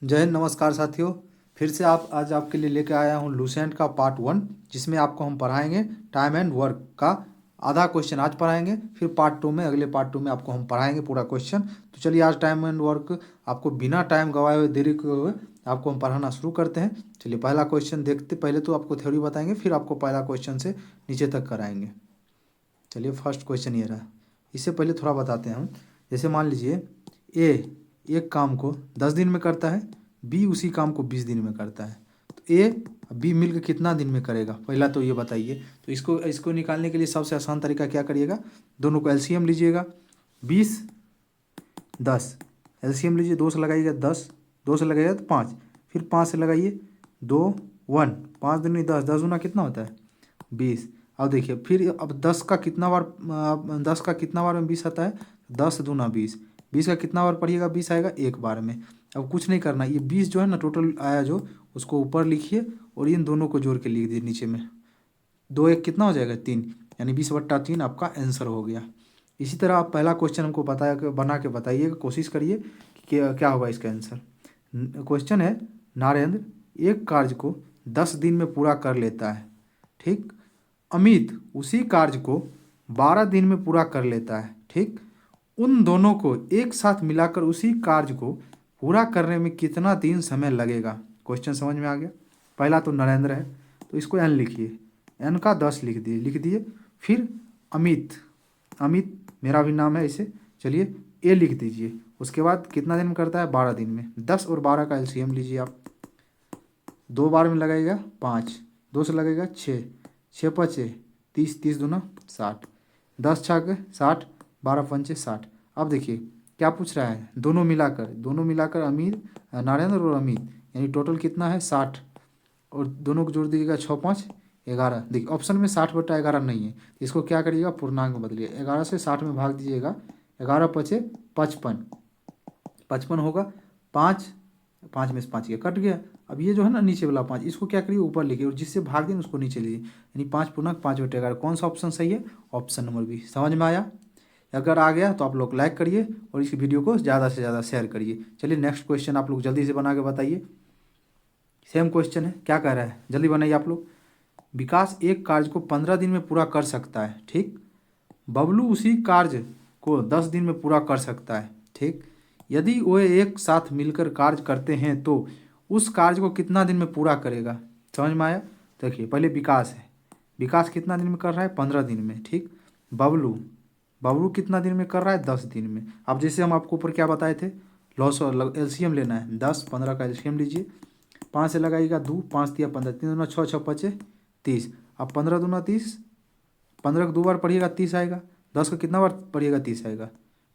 जय हिंद, नमस्कार साथियों। फिर से आप आज आपके लिए लेकर आया हूँ लूसेंट का पार्ट 1, जिसमें आपको हम पढ़ाएंगे टाइम एंड वर्क का आधा क्वेश्चन आज पढ़ाएंगे। फिर अगले पार्ट 2 में आपको हम पढ़ाएंगे पूरा क्वेश्चन। तो चलिए आज टाइम एंड वर्क आपको बिना टाइम गवाए हुए देरी किए हुए आपको हम पढ़ाना शुरू करते हैं। चलिए पहला क्वेश्चन देखते, पहले तो आपको थ्योरी बताएंगे, फिर आपको पहला क्वेश्चन से नीचे तक कराएंगे। चलिए फर्स्ट क्वेश्चन ये रहा। इससे पहले थोड़ा बताते हैं हम। जैसे मान लीजिए ए एक काम को 10 दिन में करता है, बी उसी काम को 20 दिन में करता है। तो ए बी मिलकर कितना दिन में करेगा, पहला तो ये बताइए। तो इसको इसको निकालने के लिए सबसे आसान तरीका क्या करिएगा, दोनों को एलसीएम लीजिएगा। 20 10 एलसीएम लीजिए, 2 से लगाइएगा 10, 2 से लगाइएगा तो 5, फिर 5 से लगाइए 2 1, 5 दूनी 10, 10 दूना कितना होता है 20। अब देखिए फिर अब 10 का कितना बार 10 का कितना बार में 20 आता है, 10 दूना 20, 20 का कितना बार पढ़िएगा 20 आएगा एक बार में। अब कुछ नहीं करना, ये 20 जो है ना टोटल आया जो, उसको ऊपर लिखिए और इन दोनों को जोड़ के लिख दीजिए नीचे में। 2 1 कितना हो जाएगा 3, यानी 20/3 आपका आंसर हो गया। इसी तरह आप पहला क्वेश्चन हमको बना के बताइएगा, कोशिश करिए कि क्या होगा इसका आंसर। क्वेश्चन है, नरेंद्र एक कार्य को 10 दिन में पूरा कर लेता है, ठीक। अमित उसी कार्य को 12 दिन में पूरा कर लेता है, ठीक। उन दोनों को एक साथ मिलाकर उसी कार्य को पूरा करने में कितना दिन समय लगेगा। क्वेश्चन समझ में आ गया। पहला तो नरेंद्र है, तो इसको एन लिखिए, एन का 10 लिख दिए। फिर अमित, अमित मेरा भी नाम है इसे, चलिए ए लिख दीजिए। उसके बाद कितना दिन में करता है 12 दिन में। 10 और 12 का एलसीएम लीजिए आप, 2 बार में लगाइएगा 5, 2 से लगेगा 6, 6 पचे 30, 30 दूना 60, 10 छक 60, 12 पंचे 60। अब देखिए क्या पूछ रहा है, दोनों मिलाकर अमीर नरेंद्र और अमित, यानी टोटल कितना है 60, और दोनों को जोड़ दीजिएगा 6 5 11। देखिए ऑप्शन में 60/11 नहीं है, इसको क्या करिएगा पूर्णांक में बदलिए, 11 से 60 में भाग दीजिएगा, 11 पचे 55, 55 होगा। 5 5 में से 5 ये कट गया। अब ये जो है ना नीचे वाला 5, इसको क्या करिए ऊपर लिखिए, और जिससे भाग दें उसको नीचे लीजिए, यानी 5 पूर्णांक 5/11। कौन सा ऑप्शन सही है, ऑप्शन नंबर बी। समझ में आया। अगर आ गया तो आप लोग लाइक करिए और इस वीडियो को ज़्यादा से ज़्यादा शेयर करिए। चलिए नेक्स्ट क्वेश्चन आप लोग जल्दी से बना के बताइए। सेम क्वेश्चन है, क्या कह रहा है जल्दी बनाइए आप लोग। विकास एक कार्य को 15 दिन में पूरा कर सकता है, ठीक। बबलू उसी कार्य को 10 दिन में पूरा कर सकता है, ठीक। यदि वे एक साथ मिलकर कार्य करते हैं तो उस कार्य को कितना दिन में पूरा करेगा। समझ में आया। देखिए पहले विकास है, विकास कितना दिन में कर रहा है 15 दिन में, ठीक। बबलू, बबलू कितना दिन में कर रहा है 10 दिन में। अब जैसे हम आपको ऊपर क्या बताए थे, लॉस एलसीएम लेना है, 10 15 का एलसीएम लीजिए। 5 से लगाइएगा 2, 5 तिया 15, 3 दूना 6, 6 पचे 30। अब 15 दूना 30, 15 को 2 बार पढ़िएगा 30 आएगा। 10 को कितना बार पढ़िएगा 30 आएगा,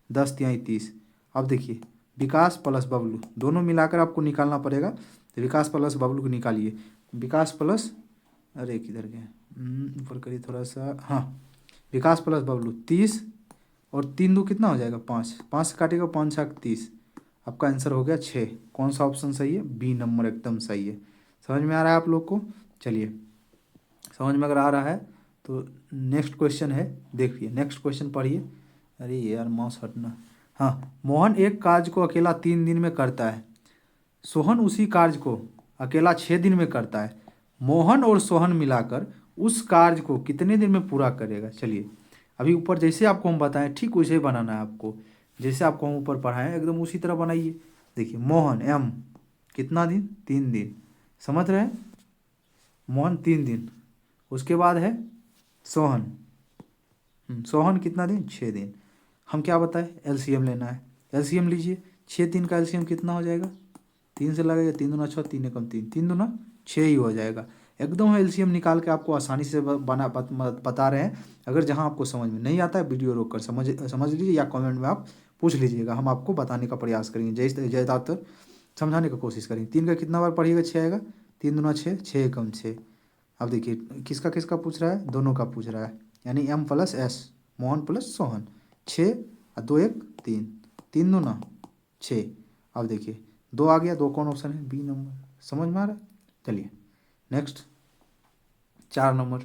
10 तिहाई 30। अब देखिए विकास प्लस बबलू दोनों मिलाकर आपको निकालना पड़ेगा, तो विकास प्लस बबलू को निकालिए। विकास प्लस, अरे किधर गए, ऊपर करिए थोड़ा सा, हाँ। विकास प्लस बबलू 30, और 3 दो कितना हो जाएगा 5, 5 से काटिएगा 5 छक 30। आपका आंसर हो गया 6। कौन सा ऑप्शन सही है, बी नंबर एकदम सही है। समझ में आ रहा है आप लोग को। चलिए समझ में अगर आ रहा है तो नेक्स्ट क्वेश्चन है, देखिए नेक्स्ट क्वेश्चन पढ़िए। अरे यार माउस हटना। हाँ, मोहन एक कार्य को अकेला 3 दिन में करता है, सोहन उसी कार्य को अकेला 6 दिन में करता है। मोहन और सोहन मिलाकर उस कार्य को कितने दिन में पूरा करेगा। चलिए अभी ऊपर जैसे आपको हम बताएं ठीक वैसे ही बनाना है आपको, जैसे आपको हम ऊपर पढ़ाएं एकदम उसी तरह बनाइए। देखिए मोहन एम कितना दिन 3 दिन, समझ रहे हैं। मोहन 3 दिन, उसके बाद है सोहन, सोहन कितना दिन 6 दिन। हम क्या बताएं एलसीएम लेना है, एलसीएम लीजिए। 6 3 का एलसीएम कितना हो जाएगा, 3 से लगेगा 3 दूना 6, 3 एकम 3, 3 दूना 6 ही हो जाएगा। एकदम हम एलसीएम निकाल के आपको आसानी से बता रहे हैं। अगर जहां आपको समझ में नहीं आता है वीडियो रोक कर समझ लीजिए, या कमेंट में आप पूछ लीजिएगा, हम आपको बताने का प्रयास करेंगे, ज़्यादातर समझाने की कोशिश करेंगे। 3 का कितना बार पढ़िएगा 6 आएगा, 3 दूना 6, 6 एकम 6। अब देखिए किसका किसका पूछ रहा है, दोनों का पूछ रहा है, यानी M plus S, Mohan plus Sohan. 6 और 2 1 3, 3 दूना 6। अब देखिए 2 आ गया, 2 कौन ऑप्शन है, बी नंबर। समझ में आ रहा है। चलिए नेक्स्ट 4 नंबर।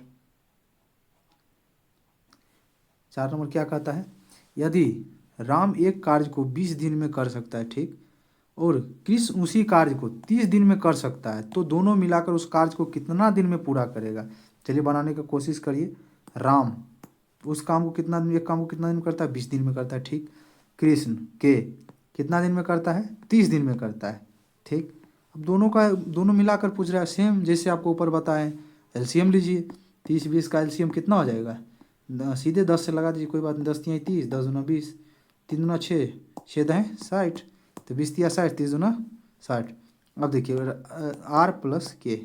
4 नंबर क्या कहता है, यदि राम एक कार्य को 20 दिन में कर सकता है, ठीक, और कृष्ण उसी कार्य को 30 दिन में कर सकता है, तो दोनों मिलाकर उस कार्य को कितना दिन में पूरा करेगा। चलिए बनाने की कोशिश करिए। राम उस काम को कितना दिन, एक काम को कितना दिन में करता है, 20 दिन में करता है, ठीक। कृष्ण के कितना दिन में करता है, 30 दिन में करता है, ठीक। अब दोनों मिलाकर पूछ रहा है, सेम जैसे आपको ऊपर बताएं। एलसीएम लीजिए, 30 20 का एलसीएम कितना हो जाएगा, सीधे 10 से लगा दीजिए, कोई बात नहीं, 10 तिया 30, 10 दूना 20, 3 दूना 6, 6 दहें 60, तो 20 तिया 60, 30 दूना 60। अब देखिए आर प्लस के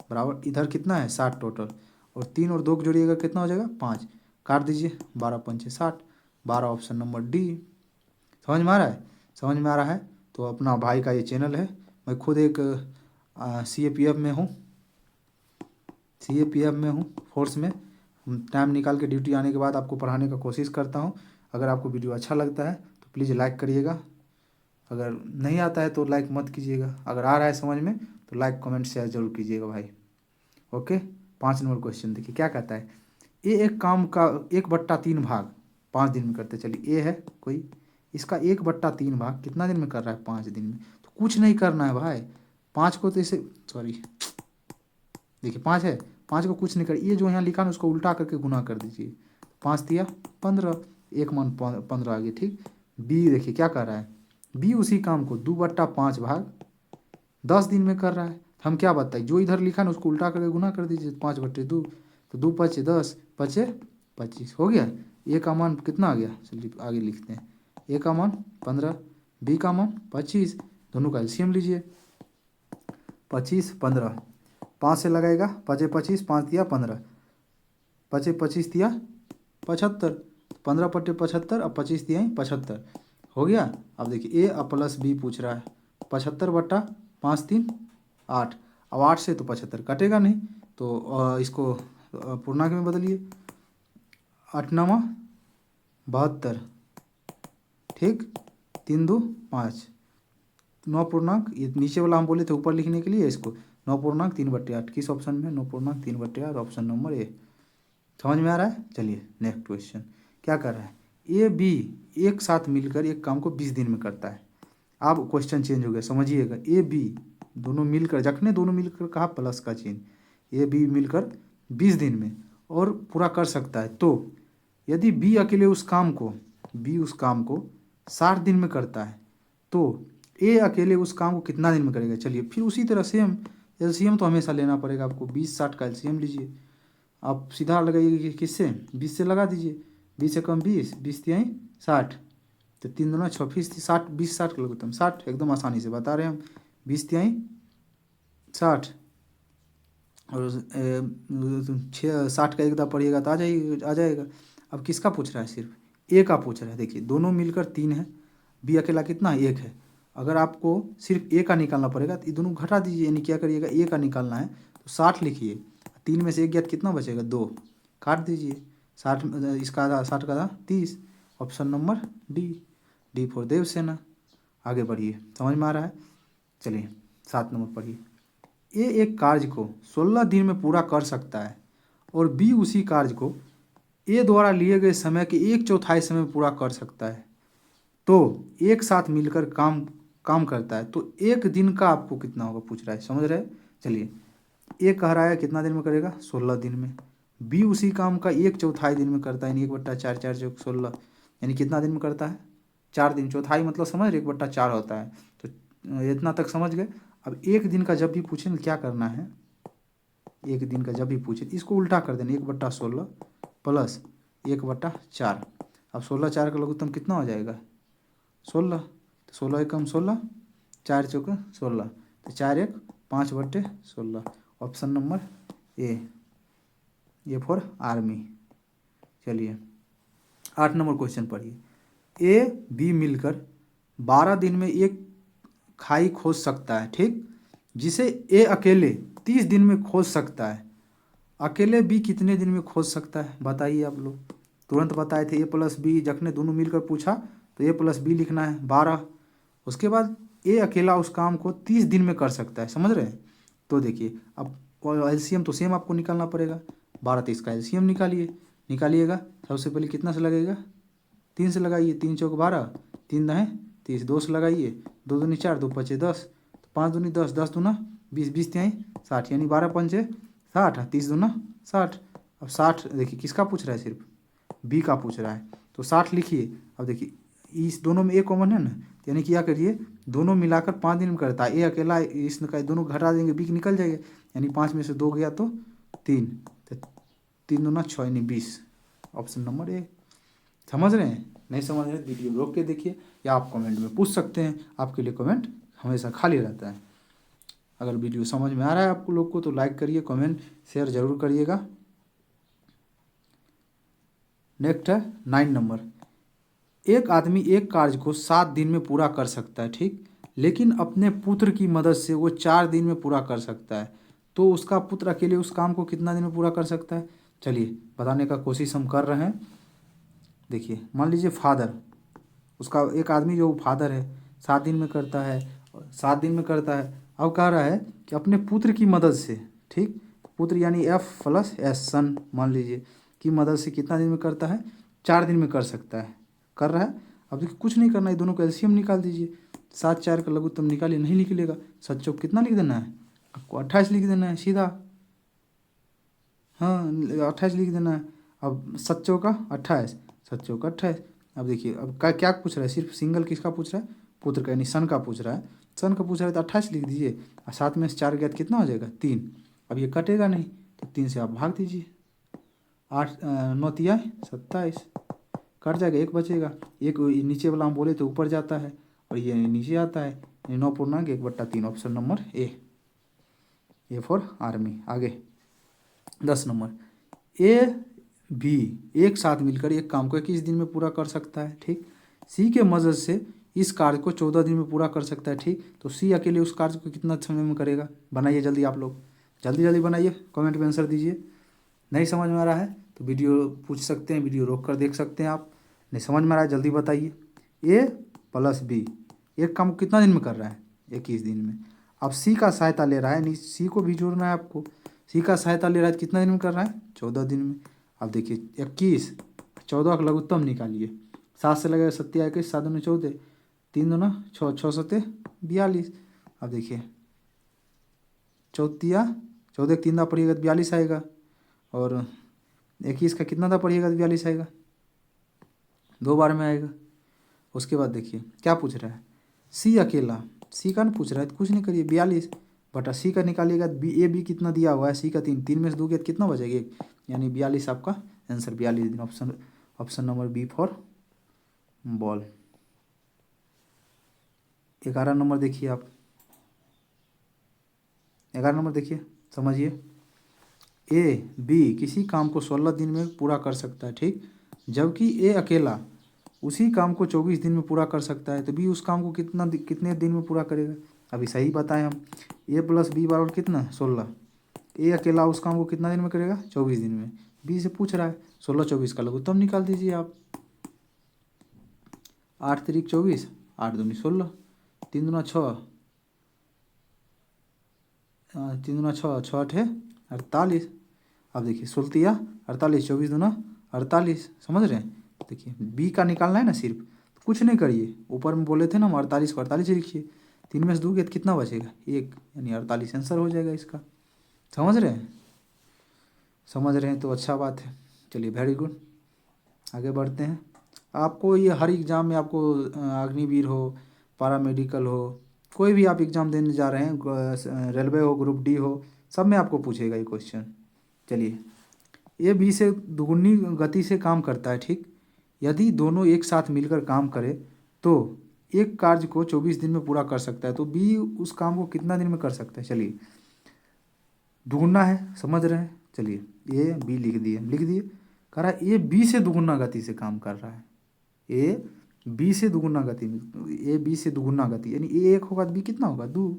बराबर इधर कितना है 60 टोटल, और 3 और 2 को जोड़िएगा कितना हो जाएगा 5, काट दीजिए 12 पंचे 60, 12 ऑप्शन नंबर डी। समझ में आ रहा है, समझ में आ रहा है। तो अपना भाई का ये चैनल है, मैं खुद एक CAPF में हूँ, CAPF में हूँ, फोर्स में। टाइम निकाल के ड्यूटी आने के बाद आपको पढ़ाने का कोशिश करता हूँ। अगर आपको वीडियो अच्छा लगता है तो प्लीज़ लाइक करिएगा, अगर नहीं आता है तो लाइक मत कीजिएगा, अगर आ रहा है समझ में तो लाइक कमेंट शेयर जरूर कीजिएगा भाई। ओके। 5 नंबर क्वेश्चन देखिए क्या कहता है, एक काम का 1/3 भाग 5 दिन में करते। चलिए ए है कोई, इसका 1/3 भाग कितना दिन में कर रहा है, 5 दिन में। तो कुछ नहीं करना है भाई, 5 को तो इसे सॉरी देखिए 5 है, 5 को कुछ नहीं कर, ये जो यहाँ लिखा ना उसको उल्टा करके गुना कर दीजिए, 5 दिया 15, एक मान 15 आ गया, ठीक। बी देखिए क्या कर रहा है, बी उसी काम को 2/5 भाग 10 दिन में कर रहा है। हम क्या बताएं, जो इधर लिखा ना उसको उल्टा करके गुना कर दीजिए, 5/2, तो 2 पचे 10, पचे 25 हो गया। ए का मान कितना आ गया, चलिए आगे लिखते हैं, ए का मान 15, बी का मान 25, दोनों का एलसीएम लीजिए, 25 15, 5 से लगाएगा, पचे 25, 5 दिया 15, पचे 25 दिया 75, 15/75, अब 25 दिया 75 हो गया। अब देखिए ए अब प्लस बी पूछ रहा है, 75/5 3 8, अब 8 से तो 75 कटेगा नहीं, तो इसको पूर्णांक में बदलिए, 8 9 72, ठीक, 3 2 5, 9 पूर्णांक, ये नीचे वाला हम बोले थे ऊपर लिखने के लिए, इसको 9.3/8, किस ऑप्शन में 9.3/8, ऑप्शन नंबर ए। समझ में आ रहा है। चलिए नेक्स्ट क्वेश्चन क्या कर रहा है, ए बी एक साथ मिलकर एक काम को 20 दिन में करता है। अब क्वेश्चन चेंज हो गया, समझिएगा, ए बी दोनों मिलकर, जखने दोनों मिलकर कहा प्लस का चिन्ह, ए बी मिलकर 20 दिन में और पूरा कर सकता है, तो यदि बी अकेले उस काम को 60 दिन में करता है, तो ए अकेले उस काम को कितना दिन में करेगा। चलिए फिर उसी तरह सेम एलसीएम तो हमेशा लेना पड़ेगा आपको, 20 60 का एलसीएम लीजिए, आप सीधा लगाइए किससे, 20 से लगा दीजिए, 20 से कम 20, 20 तिहाई 60, तो 3 दूना 6, 60 20 60 का लगता है 60, एकदम आसानी से बता रहे हैं हम, 20 तिहाई 60, और 60 का एक दफ़ा पढ़िएगा तो आ जाएगा। अब किसका पूछ रहा है, सिर्फ ए का पूछ रहा है। देखिए दोनों मिलकर 3 है, बी अकेला कितना है 1 है, अगर आपको सिर्फ ए का निकालना पड़ेगा तो ये दोनों घटा दीजिए, यानी क्या करिएगा, ए का निकालना है तो 60 लिखिए, 3 में से 1 गया तो कितना बचेगा 2, काट दीजिए, 60 इसका आधा 60 का आधा 30, option number D for Devsena. आगे बढ़िए, समझ में आ रहा है। चलिए 7 नंबर पढ़िए, ए एक कार्य को 16 दिन में पूरा कर सकता है और बी उसी कार्य को ए द्वारा लिए गए समय के 1/4 समय में पूरा कर सकता है, तो एक साथ मिलकर काम करता है, तो एक दिन का आपको कितना होगा पूछ रहा है, समझ रहे हैं। चलिए ए कह रहा है कितना दिन में करेगा 16 दिन में, बी उसी काम का 1/4 दिन में करता है, यानी 1/4 4 चौक 16, यानी कितना दिन में करता है 4 दिन, चौथाई मतलब समझ रहे 1/4 होता है, तो इतना तक समझ गए। अब एक दिन का जब भी पूछे ना क्या करना है, एक दिन का जब भी पूछे इसको उल्टा कर देना, 1/16 प्लस 1/4, अब 16 4 का लघुत्तम कितना हो जाएगा 16, तो 16 एकम 16, 4 चौक 16, तो 4 1 5/16, option number A for army. चलिए 8 नंबर क्वेश्चन पढ़िए, ए बी मिलकर 12 दिन में एक खाई खोज सकता है, ठीक, जिसे ए अकेले 30 दिन में खोज सकता है, अकेले बी कितने दिन में खोज सकता है बताइए आप लोग, तुरंत बताए थे ए प्लस बी, जखने दोनों मिलकर पूछा तो ए प्लस बी लिखना है 12, उसके बाद ए अकेला उस काम को 30 दिन में कर सकता है, समझ रहे हैं। तो देखिए अब एलसीएम तो सेम आपको निकालना पड़ेगा, 12 30 का एलसीएम निकालिएगा, सबसे पहले कितना से लगेगा 3 से लगाइए, 3 चौक 12, 3 दहें 30 2 से लगाइए, 2 दूनी 4, 2 5 10, तो 5 दूनी 10, 10 दूना 20, 20 तिहाई 60, यानी 12 पंचे 60, 30 दूना 60। अब 60 देखिए किसका पूछ रहा है, सिर्फ बी का पूछ रहा है, तो 60 लिखिए। अब देखिए इस दोनों में एक कॉमन है ना, यानी क्या करिए, दोनों मिलाकर 5 दिन में करता है, ए अकेला इसका दोनों घटा देंगे, बी निकल जाएगा, यानी 5 में से 2 गया तो 3, तो 3 दूना 6 यानी 20, ऑप्शन नंबर ए। समझ रहे हैं? नहीं समझ रहे वीडियो रोक के देखिए, या आप कमेंट में पूछ सकते हैं, आपके लिए कमेंट हमेशा खाली रहता है। अगर वीडियो समझ में आ रहा है आपको लोग को तो लाइक करिए, कमेंट शेयर जरूर करिएगा। नेक्स्ट है 9 नंबर, एक आदमी एक कार्य को 7 दिन में पूरा कर सकता है, ठीक, लेकिन अपने पुत्र की मदद से वो 4 दिन में पूरा कर सकता है, तो उसका पुत्र अकेले उस काम को कितना दिन में पूरा कर सकता है? चलिए बताने का कोशिश हम कर रहे हैं। देखिए मान लीजिए फादर, उसका एक आदमी जो फादर है 7 दिन में करता है, 7 दिन में करता है। अब कह रहा है कि अपने पुत्र की मदद से, ठीक, पुत्र यानी F+S सन मान लीजिए की मदद से कितना दिन में करता है? 4 दिन में कर सकता है, कर रहा है। अब देखिए कुछ नहीं करना है, दोनों का एलसीएम निकाल दीजिए, 7 4 का लघुत्तम निकालिए, नहीं निकलेगा, 7 चौक कितना लिख देना है आपको? 28 लिख देना है सीधा, हाँ 28 लिख देना है। अब 7 चौका 28, 7 चौका 28। अब देखिए अब क्या पूछ रहा है, सिर्फ सिंगल किसका पूछ रहा है? पुत्र का, यानी सन का पूछ रहा है, सन का पूछ रहा है तो 28 लिख दीजिए, और 7 में से 4 गया तो कितना हो जाएगा? 3। अब ये कटेगा नहीं, तो 3 से आप भाग दीजिए, 8 9 तिया 27, कट जाएगा, एक बचेगा, एक नीचे वाला हम बोले तो ऊपर जाता है और ये नीचे आता है, 9.1/3, option number A for army. आगे 10 नंबर, ए बी एक साथ मिलकर एक काम को 21 दिन में पूरा कर सकता है, ठीक, सी के मदद से इस कार्य को 14 दिन में पूरा कर सकता है, ठीक, तो सी अकेले उस कार्य को कितना समय में करेगा? बनाइए जल्दी, आप लोग जल्दी जल्दी बनाइए, कमेंट में आंसर दीजिए। नहीं समझ में आ रहा है तो वीडियो पूछ सकते हैं, वीडियो रोक कर देख सकते हैं आप। नहीं समझ में आ रहा है जल्दी बताइए। A+B एक काम को कितना दिन में कर रहा है? 21 दिन में। अब सी का सहायता ले रहा है, नहीं सी को भी जोड़ना है आपको, सी का सहायता ले रहा है, कितना दिन में कर रहा है? 14 दिन में। अब देखिए 21, 14 का लघुत्तम निकालिए, 7 से लगेगा 7 21, 7 दूनी 14, 3 दूना 6, 6 7 42। अब देखिए 14 3 दा पड़िएगा तो 42 आएगा, और 21 का कितना दा पड़िएगा तो 42 आएगा, 2 बार में आएगा। उसके बाद देखिए क्या पूछ रहा है, सी अकेला, सी का ना पूछ रहा है तो कुछ नहीं करिए, 42 बटा सी का निकालिएगा, बी कितना दिया हुआ है, सी का 3, 3 में से 2 गया तो कितना बचेगा? 1, यानी 42 आपका आंसर, 42 दिन, option number B for ball. 11 number देखिए आप, 11 नंबर देखिए, समझिए, ए बी किसी काम को 16 दिन में पूरा कर सकता है, ठीक, जबकि ए अकेला उसी काम को 24 दिन में पूरा कर सकता है, तो बी उस काम को कितने दिन में पूरा करेगा? अभी सही बताएं हम, A+B बराबर कितना? 16। ए अकेला उस काम को कितना दिन में करेगा? 24 दिन में। बी से पूछ रहा है, 16 24 का लघुत्तम निकाल दीजिए आप, 8 3 24, 8 दूनी 16, 3 दूना 6, 3 दूना 6, 6 8 48। अब देखिए 16 48, 24 दूना 48, समझ रहे हैं? देखिए बी का निकालना है ना सिर्फ, तो कुछ नहीं करिए, ऊपर में बोले थे ना हम 48 को 48 लिखिए, 3 में से 2 गया तो कितना बचेगा? 1, यानी 48 आंसर हो जाएगा इसका। समझ रहे हैं? समझ रहे हैं तो अच्छा बात है, चलिए वेरी गुड, आगे बढ़ते हैं। आपको ये हर एग्ज़ाम में आपको अग्निवीर हो, पैरामेडिकल हो, कोई भी आप एग्ज़ाम देने जा रहे हैं, रेलवे हो, ग्रुप डी हो, सब में आपको पूछेगा ये क्वेश्चन। चलिए, ए बी से दुगुनी गति से काम करता है, ठीक, यदि दोनों एक साथ मिलकर काम करें तो एक कार्य को 24 दिन में पूरा कर सकता है, तो बी उस काम को कितना दिन में कर सकता है? चलिए दुगुना है, समझ रहे हैं? चलिए ए बी लिख दिए, कह रहा है ए बी से दुगुना गति से काम कर रहा है, ए बी से दुगुना गति में, ए बी से दुगुना गति यानी ए 1 होगा तो बी कितना होगा? 2।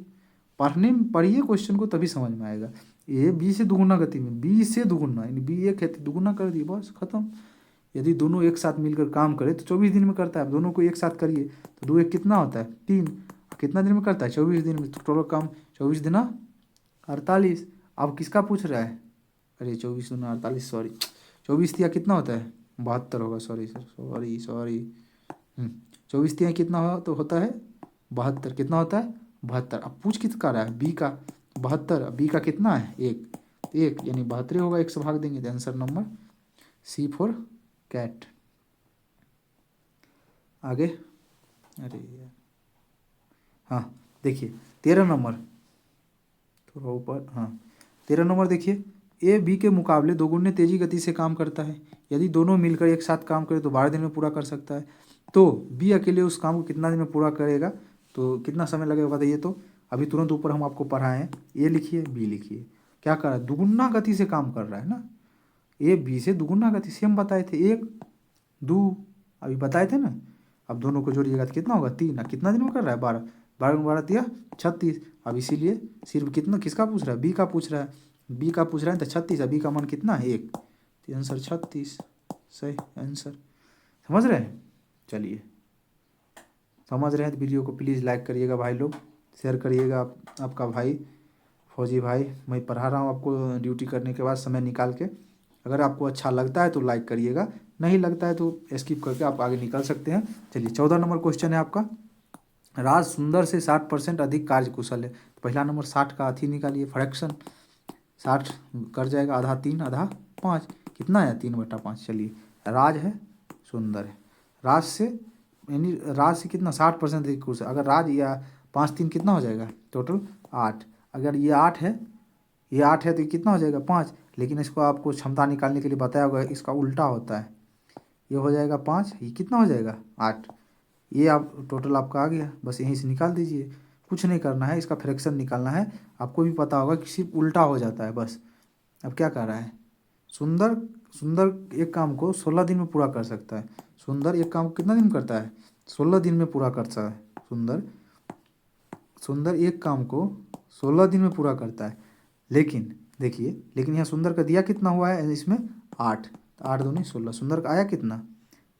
पढ़िए क्वेश्चन को तभी समझ में आएगा। ए बी से दुगुना गति में, बी से दुगुना यानी बी 1 है तो दुगुना कर दिए, बस खत्म। यदि दोनों एक साथ मिलकर काम करे तो 24 दिन में करता है। अब दोनों को एक साथ करिए तो 2 1 कितना होता है? 3। कितना दिन में करता है? 24 दिन में। तो टोटल काम 24 दिना 48। अब किसका पूछ रहा है? अरे 24 दूना 48, सॉरी 24 दिया कितना होता है? 72 होगा, सॉरी सर, सॉरी 24 24 तिहाई कितना हो तो होता है 72। कितना होता है 72। अब पूछ किसका रहा है बी का 72। बी का कितना है 1, यानी 72 होगा, 1 से भाग देंगे तो answer number C for cat. आगे अरे यार हाँ देखिए 13 नंबर, थोड़ा ऊपर, हाँ 13 नंबर देखिए, ए बी के मुकाबले दोगुने तेजी गति से काम करता है। यदि दोनों मिलकर एक साथ काम करें तो 12 दिन में पूरा कर सकता है। तो बी अकेले उस काम को कितना दिन में पूरा करेगा, तो कितना समय लगेगा बताइए। तो अभी तुरंत ऊपर हम आपको पढ़ाए हैं, ए लिखिए बी लिखिए। क्या कर रहा है, दुगुना गति से काम कर रहा है ना, ए बी से दुगुना गति से हम बताए थे 1 2 अभी बताए थे ना। अब दोनों को जोड़िएगा तो कितना होगा 3। कितना दिन में कर रहा है 12, 12 में 12 दिया 36। अब इसीलिए सिर्फ कितना किसका पूछ रहा है बी का पूछ रहा है, बी का पूछ रहा है तो 36। बी का मान कितना है 1, तो आंसर 36 सही आंसर। समझ रहे हैं, चलिए समझ रहे हैं तो वीडियो को प्लीज़ लाइक करिएगा भाई लोग, शेयर करिएगा। आपका भाई फौजी भाई, मैं पढ़ा रहा हूँ आपको ड्यूटी करने के बाद समय निकाल के। अगर आपको अच्छा लगता है तो लाइक करिएगा, नहीं लगता है तो स्किप करके आप आगे निकल सकते हैं। चलिए 14 नंबर क्वेश्चन है आपका, राज सुंदर से 60% अधिक कार्यकुशल है। तो पहला नंबर 60 का अथी निकालिए फ्रैक्शन, 60 कर जाएगा आधा 3 आधा 5, कितना है 3/5। चलिए राज है सुंदर है, राज से यानी राज से कितना 60% अधिक कुशल। अगर राज या 5 3 कितना हो जाएगा टोटल 8। अगर ये 8 है, ये 8 है तो कितना हो जाएगा 5। लेकिन इसको आपको क्षमता निकालने के लिए बताया होगा, इसका उल्टा होता है, ये हो जाएगा 5, ये कितना हो जाएगा 8। ये आप टोटल आपका आ गया, बस यहीं से निकाल दीजिए, कुछ नहीं करना है, इसका फ्रैक्शन निकालना है। आपको भी पता होगा कि सिर्फ उल्टा हो जाता है बस। अब क्या कर रहा है सुंदर, सुंदर एक काम को 16 दिन में पूरा कर सकता है। सुंदर एक काम को कितना दिन में करता है 16 दिन में पूरा करता है। सुंदर, सुंदर एक काम को 16 दिन में पूरा करता है। लेकिन देखिए, लेकिन यहाँ सुंदर का दिया कितना हुआ है इसमें 8, तो 8 दूनी 16। सुंदर का आया कितना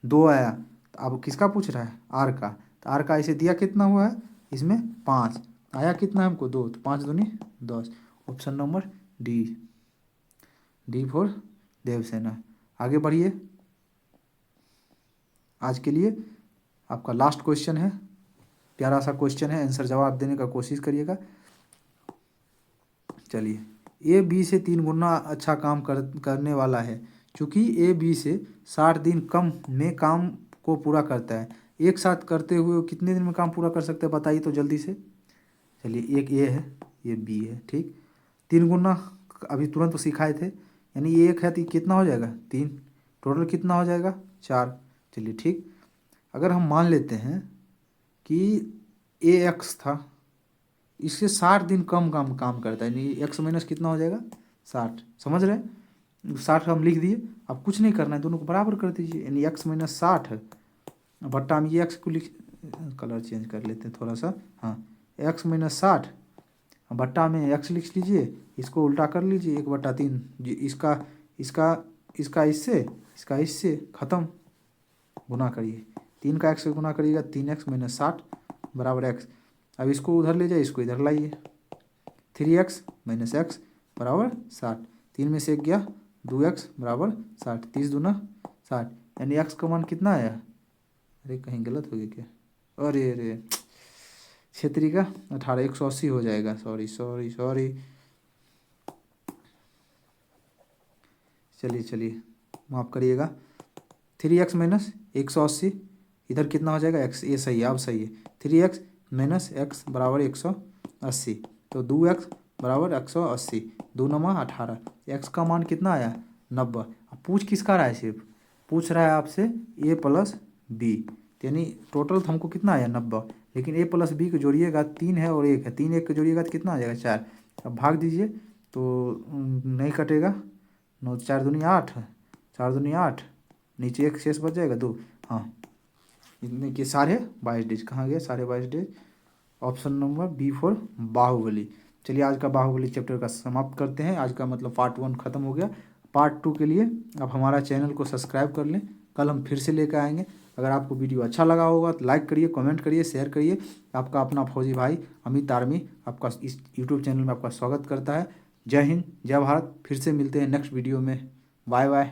2 आया। तो अब किसका पूछ रहा है आर का, तो आर का इसे दिया कितना हुआ है इसमें 5, आया कितना हमको 2, तो 5 दूनी 10। Option number D, D for Devsena. आगे बढ़िए, आज के लिए आपका लास्ट क्वेश्चन है, प्यारा सा क्वेश्चन है, आंसर जवाब देने का कोशिश करिएगा। चलिए, ए बी से 3 गुना अच्छा काम करने वाला है। चूँकि ए बी से 60 दिन कम में काम को पूरा करता है, एक साथ करते हुए वो कितने दिन में काम पूरा कर सकते हैं बताइए तो जल्दी से। चलिए, एक ए है ये बी है, ठीक। 3 गुना अभी तुरंत तो सिखाए थे, यानी ये 1 है तो कितना हो जाएगा 3, टोटल कितना हो जाएगा 4। चलिए ठीक, अगर हम मान लेते हैं कि ए एक्स था, इससे 60 दिन कम काम करता है, यानी एक्स माइनस कितना हो जाएगा 60। समझ रहे हैं, 60 हम लिख दिए। अब कुछ नहीं करना है, दोनों को बराबर कर दीजिए, यानी एक्स माइनस 60 भट्टा में ये एक्स को लिख, कलर चेंज कर लेते हैं थोड़ा सा, हाँ एक्स माइनस 60 भट्टा में एक्स लिख लीजिए, इसको उल्टा कर लीजिए 1/3 जी, इसका इसका इसका इससे ख़त्म, गुना करिए 3 का एक्स से गुना करिएगा 3x माइनस 60 बराबर एक्स। अब इसको उधर ले जाइए, इसको इधर लाइए, 3x माइनस एक्स बराबर 60। 3 में से 1 गया 2x बराबर 60, 30 दूना 60, यानी x का मान कितना आया। अरे कहीं गलत हो गया क्या, अरे अरे क्षेत्रीय का 18, 180 हो जाएगा, सॉरी। चलिए माफ़ करिएगा, 3x माइनस 180 इधर कितना हो जाएगा x, ये सही है, अब सही है। 3x माइनस एक्स बराबर 180, तो 2x बराबर 180, 2 9 18, x का मान कितना आया 90। अब पूछ किसका रहा है, सिर्फ पूछ रहा है आपसे a प्लस बी, यानी टोटल तो हमको कितना आया 90, लेकिन a प्लस बी को जोड़िएगा 3 है और 1 है, 3 1 को जोड़िएगा तो कितना आ जाएगा 4। अब भाग दीजिए तो नहीं कटेगा, 9 4 दूनी 8, 4 दूनी 8, नीचे 1 शेष बच जाएगा 2, हाँ इतने के 22 डेज कहाँ गए 22 days. Option number B for Baahubali. चलिए आज का बाहुबली चैप्टर का समाप्त करते हैं, आज का मतलब पार्ट 1 खत्म हो गया। पार्ट 2 के लिए आप हमारा चैनल को सब्सक्राइब कर लें, कल हम फिर से लेकर आएंगे। अगर आपको वीडियो अच्छा लगा होगा तो लाइक करिए, कमेंट करिए, शेयर करिए। आपका अपना फौजी भाई अमित आर्मी आपका इस यूट्यूब चैनल में आपका स्वागत करता है। जय हिंद, जय भारत। फिर से मिलते हैं नेक्स्ट वीडियो में, बाय बाय।